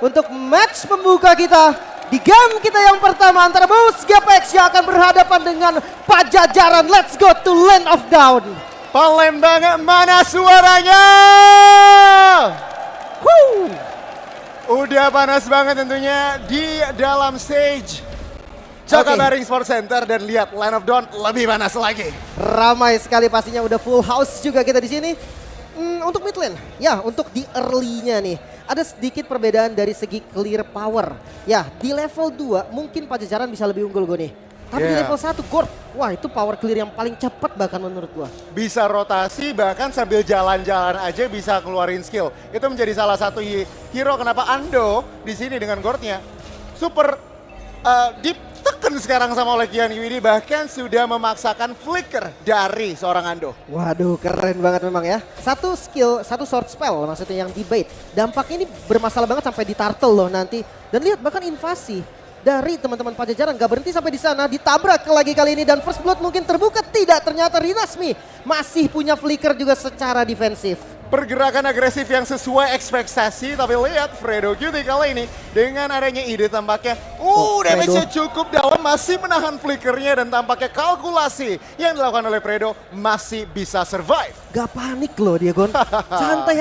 untuk match pembuka kita di game kita yang pertama antara Bulls GPX yang akan berhadapan dengan Pajajaran. Let's go to Land of Dawn. Palembang, mana suaranya? Udah panas banget tentunya di dalam stage Jakabaring Sports Center, dan lihat Land of Dawn lebih panas lagi. Ramai sekali pastinya, udah full house juga kita di sini. Untuk mid lane, ya untuk di early-nya nih ada sedikit perbedaan dari segi clear power. Ya di level 2 mungkin Pajajaran bisa lebih unggul gue nih. Tapi di level 1 Gorp, wah itu power clear yang paling cepat bahkan menurut gua. Bisa rotasi, bahkan sambil jalan-jalan aja bisa keluarin skill. Itu menjadi salah satu hero kenapa Ando di sini dengan Gordnya super ditekan sekarang sama oleh Kian Widi, bahkan sudah memaksakan flicker dari seorang Ando. Waduh keren banget memang ya. Satu skill, satu sword spell maksudnya yang di bait. Dampaknya ini bermasalah banget sampai di turtle loh nanti. Dan lihat bahkan invasi dari teman-teman Pajajaran gak berhenti sampai di sana, ditabrak lagi kali ini dan first blood mungkin terbuka. Tidak, ternyata Rinasmi masih punya flicker juga secara defensif. Pergerakan agresif yang sesuai ekspektasi, tapi lihat Fredo Cutie kali ini dengan adanya ide tampaknya damage-nya cukup dalam, masih menahan flickernya, dan tampaknya kalkulasi yang dilakukan oleh Fredo masih bisa survive. Gak panik loh dia Gon, santai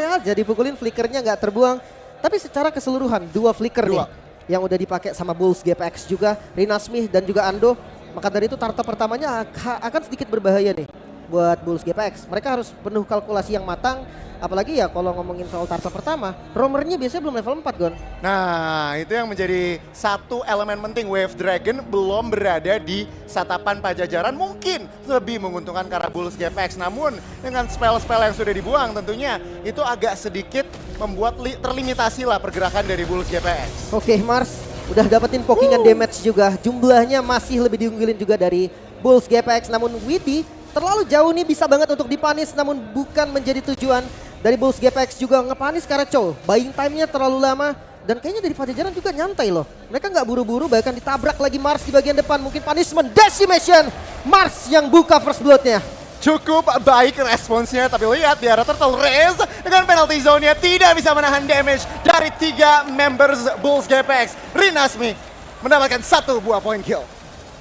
aja dipukulin, flickernya gak terbuang. Tapi secara keseluruhan dua flicker nih yang udah dipakai sama Bulls GPX juga, Rinasmi dan juga Ando. Maka dari itu turtle pertamanya akan sedikit berbahaya nih buat Bulls GPX. Mereka harus penuh kalkulasi yang matang. Apalagi ya kalau ngomongin soal turtle pertama, roamernya biasanya belum level 4 Gon. Nah itu yang menjadi satu elemen penting. Wave Dragon belum berada di satapan Pajajaran, mungkin lebih menguntungkan karena Bulls GPX. Namun dengan spell-spell yang sudah dibuang tentunya itu agak sedikit membuat terlimitasi lah pergerakan dari Bulls GPX. Oke, Mars udah dapetin pokingan damage juga. Jumlahnya masih lebih diunggulin juga dari Bulls GPX. Namun Widi terlalu jauh nih, bisa banget untuk dipanis, namun bukan menjadi tujuan dari Bulls GPX juga ngepanis karena buying time-nya terlalu lama. Dan kayaknya dari Pajajaran juga nyantai loh. Mereka nggak buru-buru, bahkan ditabrak lagi Mars di bagian depan. Mungkin punishment, decimation. Mars yang buka first blood-nya. Cukup baik responsnya, tapi lihat di arah Turtle Race dengan penalty zone-nya tidak bisa menahan damage dari 3 members Bulls GPX. Rinasmi mendapatkan 1 buah point kill.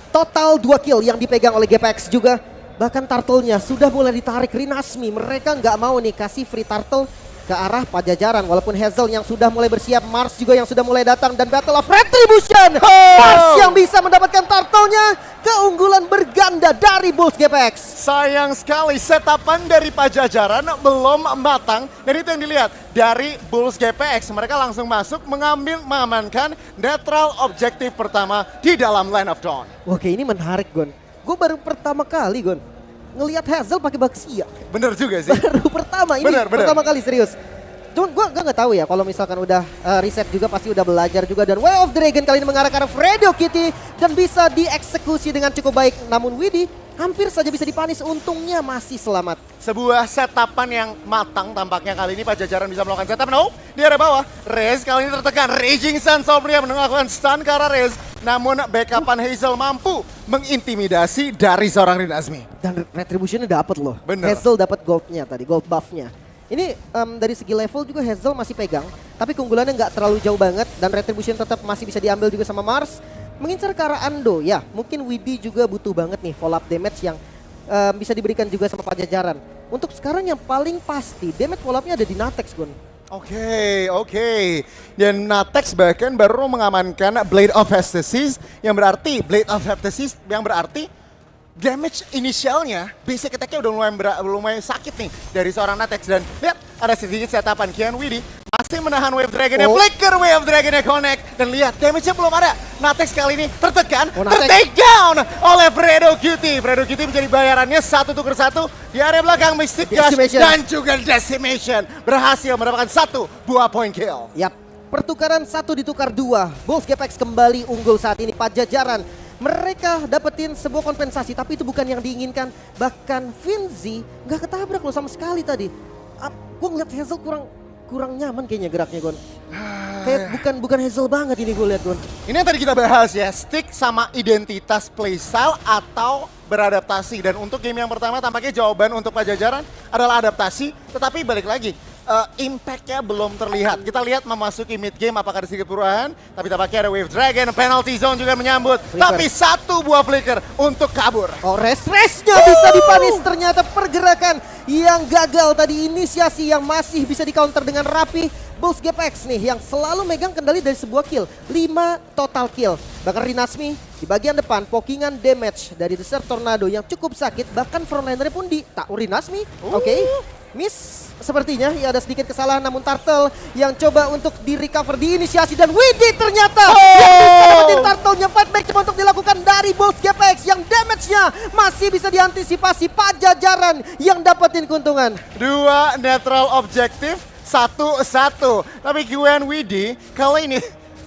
Total 2 kill yang dipegang oleh GPX juga. Bahkan turtle-nya sudah mulai ditarik Rinasmi. Mereka nggak mau nih kasih free turtle ke arah Pajajaran. Walaupun Hazel yang sudah mulai bersiap, Mars juga yang sudah mulai datang, dan Battle of Retribution. Mars yang bisa mendapatkan turtle-nya. Keunggulan berganda dari Bulls GPX. Sayang sekali setapan dari Pajajaran belum matang. Dan itu yang dilihat dari Bulls GPX. Mereka langsung masuk mengamankan netral objektif pertama di dalam Land of Dawn. Oke, ini menarik Gon. Gue baru pertama kali Gon ngelihat Hazel pakai Baxia. Bener juga sih. Baru pertama ini, pertama kali serius. Cuman gue nggak tahu ya kalau misalkan udah riset juga pasti udah belajar juga. Dan Way of Dragon kali ini mengarah ke arah Fredo Cutie dan bisa dieksekusi dengan cukup baik. Namun Widi hampir saja bisa dipanis, untungnya masih selamat. Sebuah setapan yang matang tampaknya kali ini Pajajaran bisa melakukan setup. No, di area bawah Rez kali ini tertekan. Raging Sun Sobria melakukan stun ke arah Rez. Namun backupan Hazel mampu mengintimidasi dari seorang Rinasmi. Dan retributionnya dapat loh. Bener. Hazel dapat goldnya tadi, gold buffnya. Ini dari segi level juga Hazel masih pegang, tapi keunggulannya nggak terlalu jauh banget, dan retribution tetap masih bisa diambil juga sama Mars. Mengincar ke arah Ando, ya mungkin Widi juga butuh banget nih follow up damage yang bisa diberikan juga sama Pajajaran. Untuk sekarang yang paling pasti damage follow up-nya ada di Natex Gon. Oke. Dan Natex bahkan baru mengamankan Blade of Hephaestus, yang berarti damage inisialnya, basic attack-nya udah lumayan sakit nih dari seorang Natex. Dan lihat ada sedikit setapan Kian Widi masih menahan Wave Dragon-nya, flicker Wave Dragon-nya connect. Dan lihat damage-nya belum ada. Natex kali ini tertekan, ter-take down oleh Fredo Cutie. Fredo Cutie menjadi bayarannya 1 tuker 1 di area belakang. Mystic Gush dan juga Decimation berhasil mendapatkan 1 buah point kill. Yap, pertukaran 1 ditukar 2. Bulls GPX kembali unggul saat ini. Pajajaran mereka dapetin sebuah kompensasi, tapi itu bukan yang diinginkan. Bahkan Finzi nggak ketabrak loh sama sekali tadi. Gue ngeliat Hazel kurang nyaman kayaknya geraknya Gon. Kayak bukan Hazel banget ini gue lihat Gon. Ini yang tadi kita bahas ya, stick sama identitas playstyle atau beradaptasi. Dan untuk game yang pertama tampaknya jawaban untuk Pajajaran adalah adaptasi. Tetapi balik lagi, impact-nya belum terlihat. Kita lihat memasuki mid game apakah ada sedikit perubahan, tapi tampaknya ada Wave Dragon, penalty zone juga menyambut. Flicker. Tapi satu buah flicker untuk kabur. Oh, race-nya bisa dipanis. Ternyata pergerakan yang gagal tadi, inisiasi yang masih bisa di-counter dengan rapi. Bulls GPX nih yang selalu megang kendali dari sebuah kill. 5 total kill. Bahkan Rinasmi di bagian depan, pokingan damage dari Desert Tornado yang cukup sakit. Bahkan frontliner pun di Rinasmi. Oke, miss sepertinya. Ya ada sedikit kesalahan, namun Turtle yang coba untuk di-recover, diinisiasi. Dan Widi ternyata yang bisa dapetin Turtle-nya. Fightback coba untuk dilakukan dari Bulls GPX yang damage-nya masih bisa diantisipasi. Pajajaran yang dapetin keuntungan. 2 netral objektif, 1-1. Tapi Gwen Widi kali ini,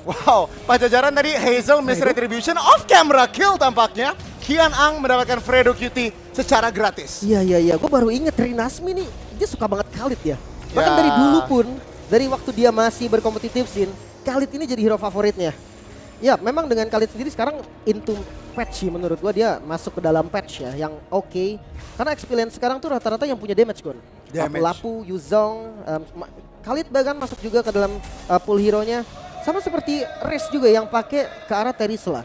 wow, Pajajaran tadi Hazel miss retribution, off camera kill tampaknya. Kian Ang mendapatkan Fredo QT secara gratis. Iya. Gue baru inget Rinasmi nih, dia suka banget Khalid ya. Bahkan Ya. dari dulu pun, dari waktu dia masih berkompetitif scene, Khalid ini jadi hero favoritnya. Ya, memang dengan Khalid sendiri sekarang into patch sih menurut gua, dia masuk ke dalam patch ya yang oke. Karena experience sekarang tuh rata-rata yang punya damage Gon. Damage. Lapu, Yuzong, Khalid bahkan masuk juga ke dalam pool hero-nya. Sama seperti Riz juga yang pakai ke arah Terisla.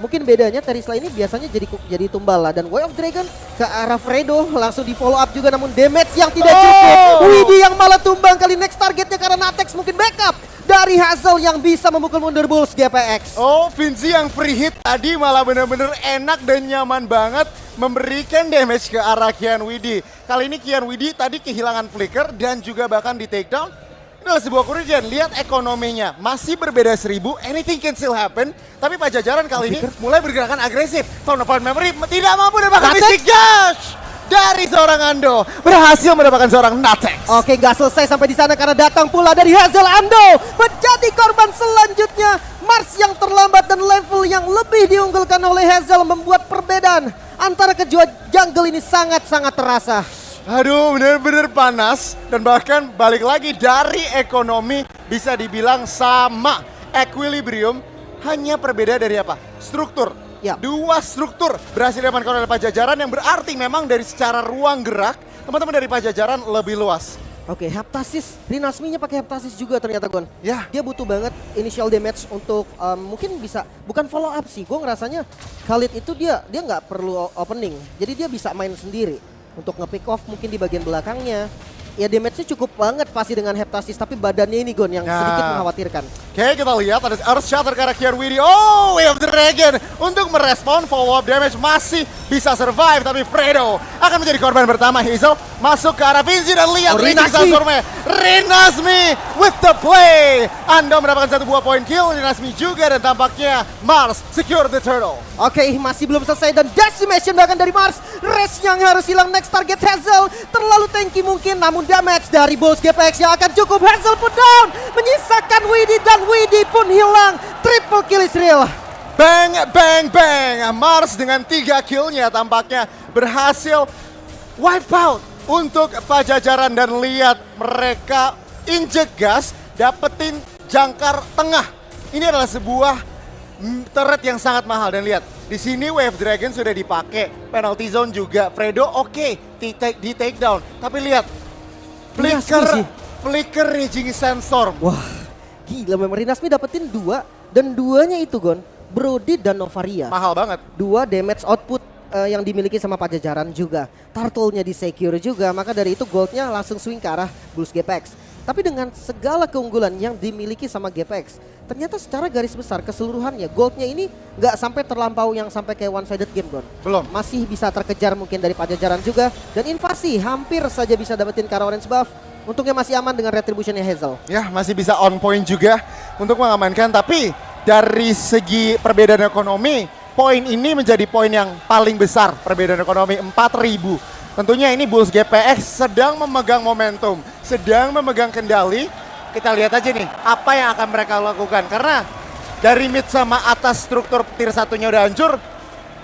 Mungkin bedanya Terisla ini biasanya jadi tumbal lah, dan Way of Dragon ke arah Fredo langsung di follow up juga, namun damage yang tidak cukup. Widi yang malah tumbang kali, next targetnya karena Natex mungkin backup dari Hazel yang bisa memukul mundur Bulls GPX. Oh, Vinci yang free hit tadi malah bener-bener enak dan nyaman banget memberikan damage ke arah Kian Widi. Kali ini Kian Widi tadi kehilangan flicker dan juga bahkan di takedown. Ini adalah sebuah kerugian. Lihat ekonominya masih berbeda 1000, anything can still happen. Tapi Pajajaran kali ini mulai bergerakan agresif. Found a point memory tidak mampu dan bahkan Natex? Mystic Dash dari seorang Ando berhasil mendapatkan seorang Natex. Oke, nggak selesai sampai di sana karena datang pula dari Hazel. Ando menjadi korban selanjutnya. Mars yang terlambat dan level yang lebih diunggulkan oleh Hazel membuat perbedaan antara kedua jungle ini sangat-sangat terasa. Aduh, bener-bener panas. Dan bahkan balik lagi dari ekonomi bisa dibilang sama. Equilibrium hanya berbeda dari apa? Struktur. Ya. 2 struktur berhasil diamankan oleh Pajajaran yang berarti memang dari secara ruang gerak teman-teman dari Pajajaran lebih luas. Oke, Heptasis, Rinasmi-nya pakai Heptasis juga ternyata Gon. Ya. Dia butuh banget initial damage untuk mungkin bisa, bukan follow up sih. Gue ngerasanya Khalid itu dia nggak perlu opening. Jadi dia bisa main sendiri untuk nge-pick off mungkin di bagian belakangnya. Ya damage-nya cukup banget pasti dengan Heptasis, tapi badannya ini Gon yang sedikit mengkhawatirkan. Oke, kita lihat ada Earth Shatter ke arah Kian Widi. Oh, Way of Dragon untuk merespon follow up damage masih bisa survive, tapi Fredo akan menjadi korban pertama. Hazel masuk ke arah Vinci dan lihat Rinasmi with the play. Anda mendapatkan 1 buah point kill, Rinasmi juga, dan tampaknya Mars secure the turtle. Oke, masih belum selesai dan decimation bahkan dari Mars. Race yang harus hilang, next target Hazel. Terlalu tanky mungkin, namun damage dari Bulls GPX yang akan cukup. Hazel put down, menyisakan Widi dan Widi pun hilang. Triple kill Israel. Bang, bang, bang. Mars dengan 3 killnya tampaknya berhasil wipe out untuk Pajajaran. Dan lihat mereka injek gas, dapetin jangkar tengah. Ini adalah sebuah turret yang sangat mahal. Dan lihat, di sini Wave Dragon sudah dipakai, penalty zone juga. Fredo oke, di take down. Tapi lihat, flicker raging sandstorm. Wah, gila memang Rinasmi dapetin 2 dan 2-nya itu Gon, Brody dan Novaria. Mahal banget. 2 damage output yang dimiliki sama Pajajaran juga. Turtle-nya di secure juga, maka dari itu goldnya langsung swing ke arah Bulls GPX. Tapi dengan segala keunggulan yang dimiliki sama GPX, ternyata secara garis besar keseluruhannya goldnya ini nggak sampai terlampau yang sampai kayak one sided game Gon. Belum. Masih bisa terkejar mungkin dari Pajajaran juga, dan invasi hampir saja bisa dapetin ke arah orange buff. Untungnya masih aman dengan retributionnya Hazel. Ya, masih bisa on point juga untuk mengamankan. Tapi dari segi perbedaan ekonomi, poin ini menjadi poin yang paling besar. Perbedaan ekonomi 4.000. Tentunya ini Bulls GPX sedang memegang momentum, sedang memegang kendali. Kita lihat aja nih apa yang akan mereka lakukan. Karena dari mid sama atas struktur tier 1-nya udah hancur,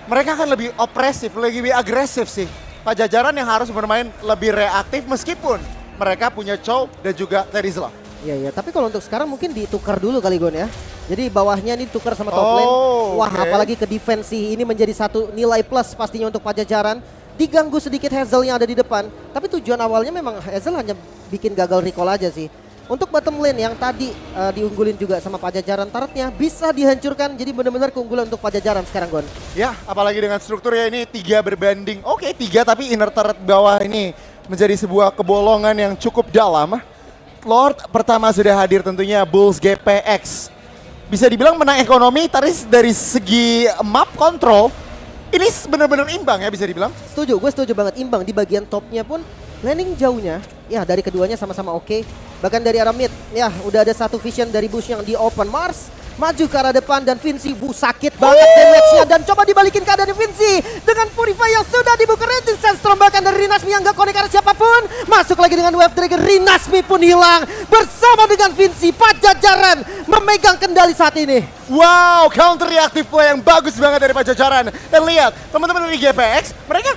mereka akan lebih opresif, lebih agresif sih. Pajajaran yang harus bermain lebih reaktif meskipun mereka punya Chow dan juga Terizla. Iya, tapi kalau untuk sekarang mungkin ditukar dulu kali Gon ya. Jadi bawahnya ini ditukar sama top lane. Wah, oke. apalagi ke defense sih, ini menjadi satu nilai plus pastinya untuk Pajajaran. diganggu sedikit Hazel yang ada di depan. Tapi tujuan awalnya memang Hazel hanya bikin gagal recall aja sih. Untuk bottom lane yang tadi diunggulin juga sama Pajajaran, turretnya bisa dihancurkan. Jadi benar-benar keunggulan untuk Pajajaran sekarang, Gon. Ya, apalagi dengan strukturnya ini 3 berbanding. Oke, 3 tapi inner turret bawah ini menjadi sebuah kebolongan yang cukup dalam. Lord pertama sudah hadir tentunya Bulls GPX. Bisa dibilang menang ekonomi, tapi dari segi map control ini benar-benar imbang ya bisa dibilang. Setuju, gue setuju banget. Imbang di bagian topnya pun, landing jauhnya, ya dari keduanya sama-sama oke. Bahkan dari arah mid, ya udah ada satu vision dari Bush yang di open. Mars maju ke arah depan dan Vinci, sakit banget damage-nya. Dan coba dibalikin keadaan Vinci dengan Purify yang sudah dibuka. Raging Sandstorm bahkan dari Rinasmi yang gak connect ke arah siapapun. Masuk lagi dengan Wave Dragon, Rinasmi pun hilang. Bersama dengan Vinci, Pajajaran memegang kendali saat ini. Wow, counter reactive play yang bagus banget dari Pajajaran. Dan lihat, teman-teman dari GPX, mereka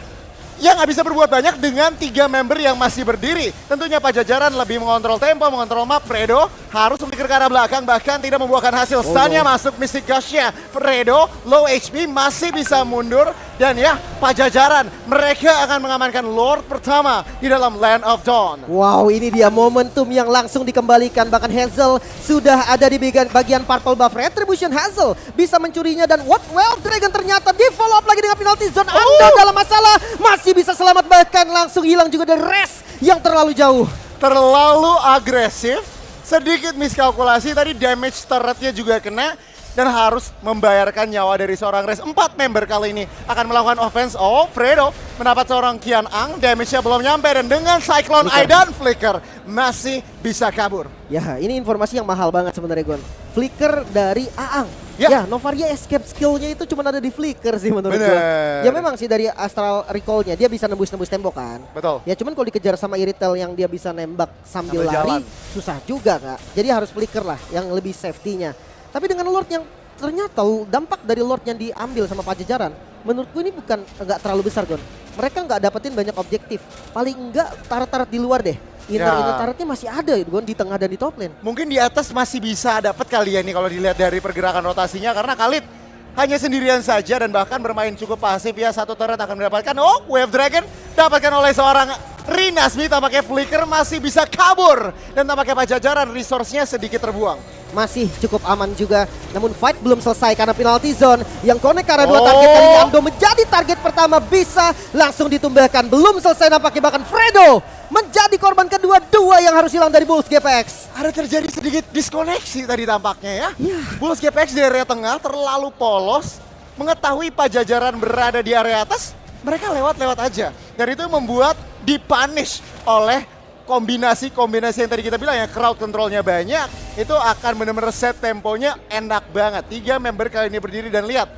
yang nggak bisa berbuat banyak dengan 3 member yang masih berdiri. Tentunya Pajajaran lebih mengontrol tempo, mengontrol map. Fredo harus flicker ke arah belakang, bahkan tidak membuahkan hasil. Stunnya masuk, Mystic Gush-nya. Fredo low HP masih bisa mundur. Dan ya, Pajajaran mereka akan mengamankan Lord pertama di dalam Land of Dawn. Wow, ini dia momentum yang langsung dikembalikan. Bahkan Hazel sudah ada di bagian purple buff. Retribution Hazel bisa mencurinya dan Well Dragon ternyata di follow up lagi dengan penalty zone. Anda dalam masalah, masih bisa selamat, bahkan langsung hilang juga dari Res yang terlalu jauh. Terlalu agresif, sedikit miskalkulasi, tadi damage turretnya juga kena. Dan harus membayarkan nyawa dari seorang Res. 4 member kali ini akan melakukan offense. Oh, Fredo mendapat seorang Kian Ang, damage-nya belum nyampe. Dan dengan Cyclone Eye dan Flicker masih bisa kabur. Ya, ini informasi yang mahal banget sebenarnya, Gon. Flicker dari Aang. Ya. Ya, Novaria escape skill-nya itu cuma ada di Flicker sih menurut gue. Ya memang sih dari Astral Recall-nya dia bisa nembus-nembus tembok kan. Betul. Ya cuman kalau dikejar sama Iritel yang dia bisa nembak sambil lari, jalan, susah juga Kak. Jadi harus Flicker lah yang lebih safety-nya. Tapi dengan Lord yang ternyata dampak dari Lord yang diambil sama Pajajaran, menurutku ini bukan nggak terlalu besar, Gon. Mereka nggak dapetin banyak objektif. Paling enggak tarat-tarat di luar deh. Inner taratnya masih ada, Gon, di tengah dan di top lane. Mungkin di atas masih bisa dapat kali ya nih kalau dilihat dari pergerakan rotasinya. Karena Khalid hanya sendirian saja dan bahkan bermain cukup pasif ya. Satu turret akan mendapatkan, oh, Wave Dragon dapatkan oleh seorang Rinasmi. Tampaknya Flicker masih bisa kabur. Dan tampaknya Pajajaran resource-nya sedikit terbuang. Masih cukup aman juga, namun fight belum selesai karena penalty zone yang connect karena 2 target dari Ando menjadi target pertama, bisa langsung ditumbahkan. Belum selesai nampaknya, bahkan Fredo menjadi korban kedua, 2 yang harus hilang dari Bulls GPX. Ada terjadi sedikit diskoneksi tadi tampaknya ya. Bulls GPX di area tengah terlalu polos, mengetahui Pajajaran berada di area atas, mereka lewat-lewat aja. Dan itu membuat dipunish oleh kombinasi-kombinasi yang tadi kita bilang ya, crowd controlnya banyak, itu akan benar-benar set temponya enak banget. 3 member kali ini berdiri dan lihat,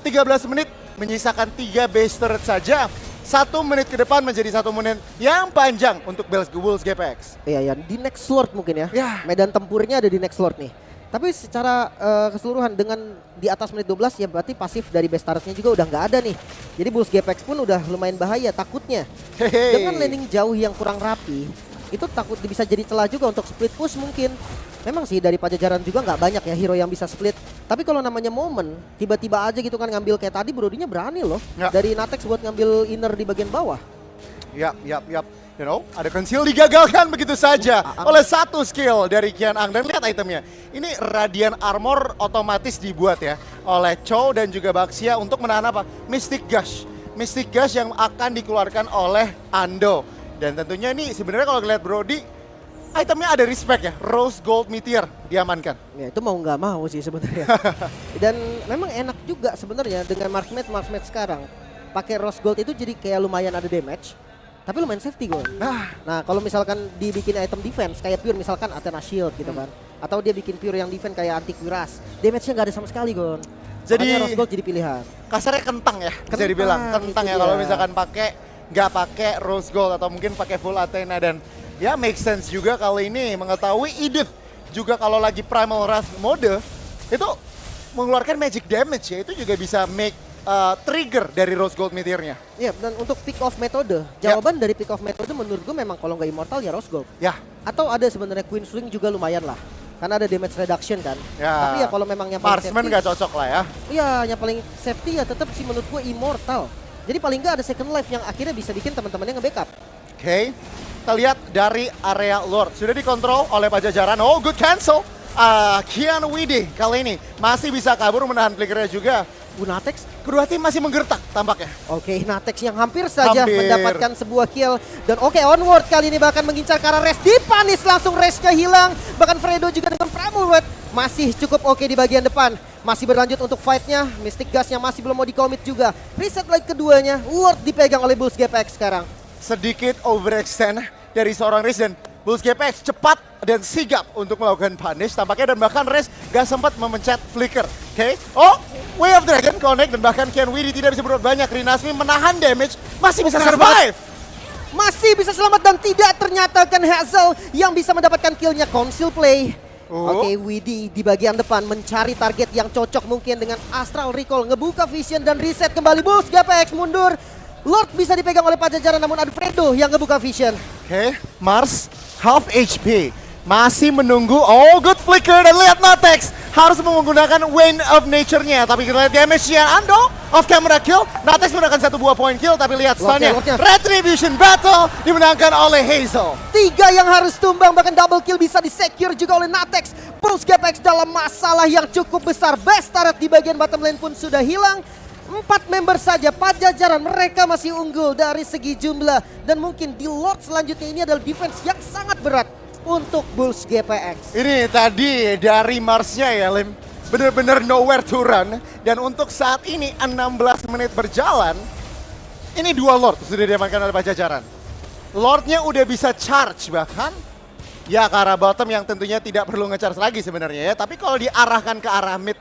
13 menit menyisakan 3 base turret saja. 1 menit ke depan menjadi 1 menit yang panjang untuk Bulls GPX. Iya ya, di next Lord mungkin ya. Medan tempurnya ada di next Lord nih. Tapi secara keseluruhan dengan di atas menit 12 ya berarti pasif dari base turretnya juga udah nggak ada nih. Jadi Bulls GPX pun udah lumayan bahaya takutnya. Dengan landing jauh yang kurang rapi, itu takut bisa jadi celah juga untuk split push mungkin. Memang sih dari Pajajaran juga nggak banyak ya hero yang bisa split. Tapi kalau namanya momen, tiba-tiba aja gitu kan ngambil kayak tadi, Brodinya berani loh. Ya. Dari Natex buat ngambil inner di bagian bawah. Yap. You know, ada conceal digagalkan begitu saja oleh satu skill dari Kian Ang. Dan lihat itemnya, ini Radiant Armor otomatis dibuat ya oleh Chow dan juga Baxia untuk menahan apa? Mystic Gush. Mystic Gush yang akan dikeluarkan oleh Ando. Dan tentunya ini sebenarnya kalau ngeliat Brody, itemnya ada respect ya, Rose Gold Meteor diamankan. Ya itu mau nggak mau sih sebenarnya. Dan memang enak juga sebenarnya dengan Marksmate sekarang. Pakai Rose Gold itu jadi kayak lumayan ada damage. Tapi lumayan safety, Gon. Nah kalau misalkan dibikin item defense kayak pure misalkan Athena Shield gitu kan, atau dia bikin pure yang defense kayak Anti Cuirass, damage-nya nggak ada sama sekali, Gon. Jadi Rose Gold jadi pilihan. Kasarnya kentang ya, bisa dibilang kentang ya kalau misalkan nggak pakai Rose Gold atau mungkin pakai full Athena. Dan ya make sense juga kali ini mengetahui Edith juga kalau lagi Primal Wrath mode itu mengeluarkan magic damage ya, itu juga bisa make trigger dari Rose Gold Meteornya. Iya, dan untuk pick off metode, jawaban dari pick off metode menurut gue memang kalau nggak Immortal ya Rose Gold. Ya. Atau ada sebenarnya Queen Swing juga lumayan lah, karena ada damage reduction kan. Ya. Tapi ya kalau memang yang paling Marksman safety, nggak cocok lah ya. iya yang paling safety ya tetap sih menurut gue Immortal. Jadi paling nggak ada second life yang akhirnya bisa bikin teman-temannya nge-backup. Oke, kita lihat dari area Lord. Sudah dikontrol oleh Pajajaran. Oh, good cancel. Kian Widi kali ini masih bisa kabur menahan flickernya juga. Natex. Kedua tim masih menggertak tampaknya. Oke, Natex yang hampir saja Hampir. mendapatkan sebuah kill. Dan oke, onward kali ini bahkan mengincar ke arah Res. Dipanis langsung Resnya hilang. Bahkan Fredo juga dengan Pramulwet masih cukup oke di bagian depan. Masih berlanjut untuk fight-nya. Mystic Gas yang masih belum mau di-commit juga. Reset like keduanya, Lord dipegang oleh Bulls GPX sekarang. Sedikit overextend dari seorang Riz dan Bulls GPX cepat dan sigap untuk melakukan punish tampaknya, dan bahkan Riz gak sempat memencet flicker. Oke, oh, Way of Dragon connect dan bahkan Kian Widi tidak bisa berbuat banyak. Rinasmi menahan damage, masih bisa survive. Masih bisa selamat dan tidak ternyata kan Hazel yang bisa mendapatkan killnya. Conceal play. Oke, Widi di bagian depan mencari target yang cocok mungkin dengan Astral Recall. Ngebuka vision dan reset kembali. Bulls GPX mundur. Lord bisa dipegang oleh Pajajaran namun ada Fredo yang ngebuka vision. Oke, Mars half HP. Masih menunggu. Oh, good flicker, dan lihat Natex harus menggunakan Wind of Nature-nya. Tapi kita lihat damage-nya Ando off camera kill. Natex menggunakan 1 buah point kill, tapi lihat stun-nya. Retribution Battle dimenangkan oleh Hazel. 3 yang harus tumbang, bahkan double kill bisa di-secure juga oleh Natex. Bulls GPX dalam masalah yang cukup besar. Best turret di bagian bottom lane pun sudah hilang. 4 member saja Pajajaran, mereka masih unggul dari segi jumlah. Dan mungkin di Lord selanjutnya ini adalah defense yang sangat berat untuk Bulls GPX. Ini tadi dari Marsnya ya, Lim. Bener-bener nowhere to run. Dan untuk saat ini 16 menit berjalan, ini 2 Lord sudah diamankan oleh Pajajaran. Lordnya udah bisa charge bahkan. Ya ke arah bottom yang tentunya tidak perlu nge-charge lagi sebenarnya ya. Tapi kalau diarahkan ke arah mid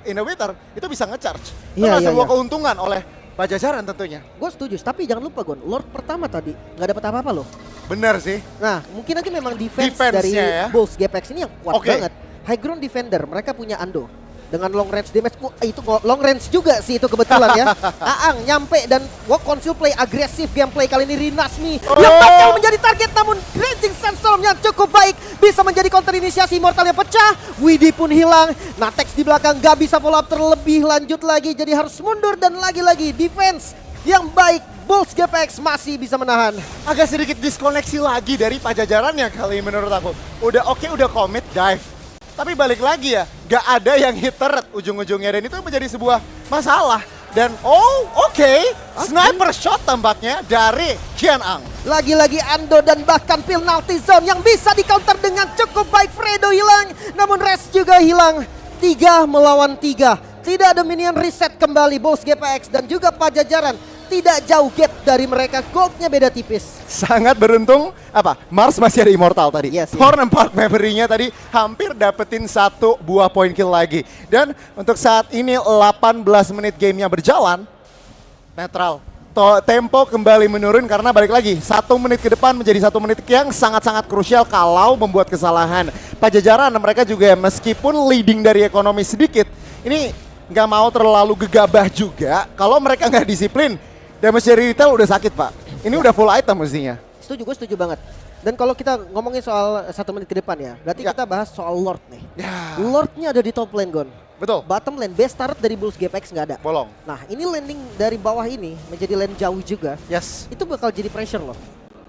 inhibitor, itu bisa nge-charge. Itu Iya, sebuah iya. keuntungan oleh Pajajaran tentunya. Gue setuju, tapi jangan lupa Gon, Lord pertama tadi nggak dapat apa-apa loh. Bener sih. Nah, mungkin aja memang defense Defense-nya dari ya. Bulls GPX ini yang kuat Oke. banget. High ground defender, mereka punya Ando. Dengan long range damage, itu long range juga sih itu kebetulan ya. Aang nyampe dan conceal play agresif gameplay kali ini Rinasmi yang bakal menjadi target, namun Raging Sandstorm yang cukup baik bisa menjadi counter inisiasi. Immortal yang pecah, Widi pun hilang. Natex di belakang gak bisa follow up terlebih lanjut lagi, jadi harus mundur dan lagi-lagi defense yang baik. Bulls GPX masih bisa menahan. Agak sedikit diskoneksi lagi dari Pajajaran yang kali ini menurut aku. Udah oke, udah commit dive. Tapi balik lagi ya, gak ada yang hit turret ujung-ujungnya, dan itu menjadi sebuah masalah. Dan sniper shot tampaknya dari Kian Ang. Lagi-lagi Ando dan bahkan penalty zone yang bisa di counter dengan cukup baik. Fredo hilang, namun Res juga hilang. 3 melawan 3. Tidak ada minion reset kembali. Bulls GPX dan juga Pajajaran tidak jauh gap dari mereka, goldnya beda tipis. Sangat beruntung, Mars masih ada Immortal tadi. Yes, Horn and Park Memory-nya tadi hampir dapetin 1 buah point kill lagi. Dan untuk saat ini 18 menit gamenya berjalan, netral. Tempo kembali menurun karena balik lagi 1 menit ke depan menjadi 1 menit yang sangat-sangat krusial kalau membuat kesalahan. Pajajaran mereka juga meskipun leading dari ekonomi sedikit, ini nggak mau terlalu gegabah juga. Kalau mereka nggak disiplin, damage dari retail udah sakit Pak. Ini udah full item mestinya. Setuju, gue setuju banget. Dan kalau kita ngomongin soal 1 menit ke depan ya, berarti Ya. kita bahas soal Lord nih. Ya. Lordnya ada di top lane Gon. Betul. Bottom lane, best turret dari Bulls GPX nggak ada. Bolong. Nah, ini landing dari bawah ini menjadi lane jauh juga. Yes. Itu bakal jadi pressure loh.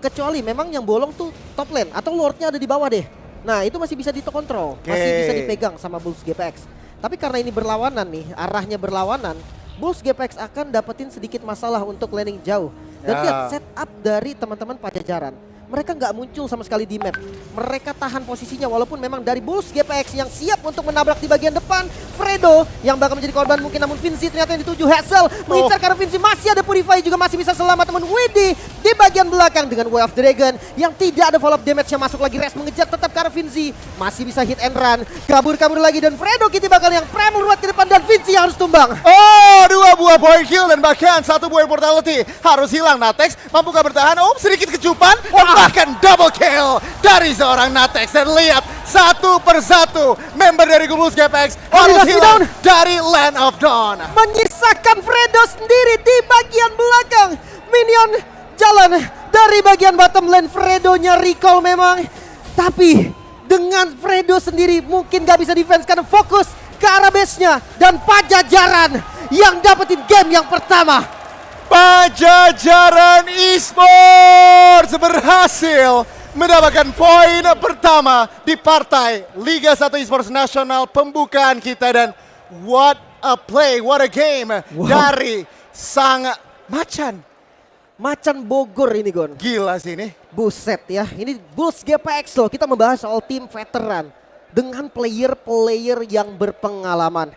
Kecuali memang yang bolong tuh top lane atau Lordnya ada di bawah deh. Nah, itu masih bisa dikontrol, masih bisa dipegang sama Bulls GPX. Tapi karena ini berlawanan nih, arahnya berlawanan, Bulls GPX akan dapetin sedikit masalah untuk landing jauh. Dan Ya. lihat setup dari teman-teman Pajajaran. Mereka nggak muncul sama sekali di map. Mereka tahan posisinya walaupun memang dari Bulls GPX yang siap untuk menabrak di bagian depan. Fredo yang bakal menjadi korban mungkin, namun Vinci ternyata yang dituju. Hazel mengincar karena Vinci masih ada Purify juga masih bisa selamat. Namun Widi di bagian belakang dengan Way of Dragon yang tidak ada follow up damage yang masuk lagi. Res mengejar tetap karena Vinci masih bisa hit and run. Kabur-kabur lagi dan Fredo Kitty bakal yang prem luat ke depan dan Vinci yang harus tumbang. Oh, 2 buah point kill dan bahkan 1 buah immortality harus hilang. Natex mampukah bertahan? Oh, sedikit kecupan dan bahkan double kill dari seorang Natex. Dan lihat satu persatu member dari Bulls GPX harus hilang dari Land of Dawn. Menyisakan Fredo sendiri di bagian belakang. Minion jalan dari bagian bottom lane. Fredo-nya recall memang, tapi dengan Fredo sendiri mungkin gak bisa defense karena fokus ke arah base-nya. Dan Pajajaran yang dapetin game yang pertama. Pajajaran Esports berhasil mendapatkan poin pertama di partai Liga 1 Esports Nasional pembukaan kita. Dan what a play, what a game dari sang Macan Bogor ini Gon. Gila sih ini. Buset ya, ini Bulls GPX loh. Kita membahas soal tim veteran dengan player-player yang berpengalaman.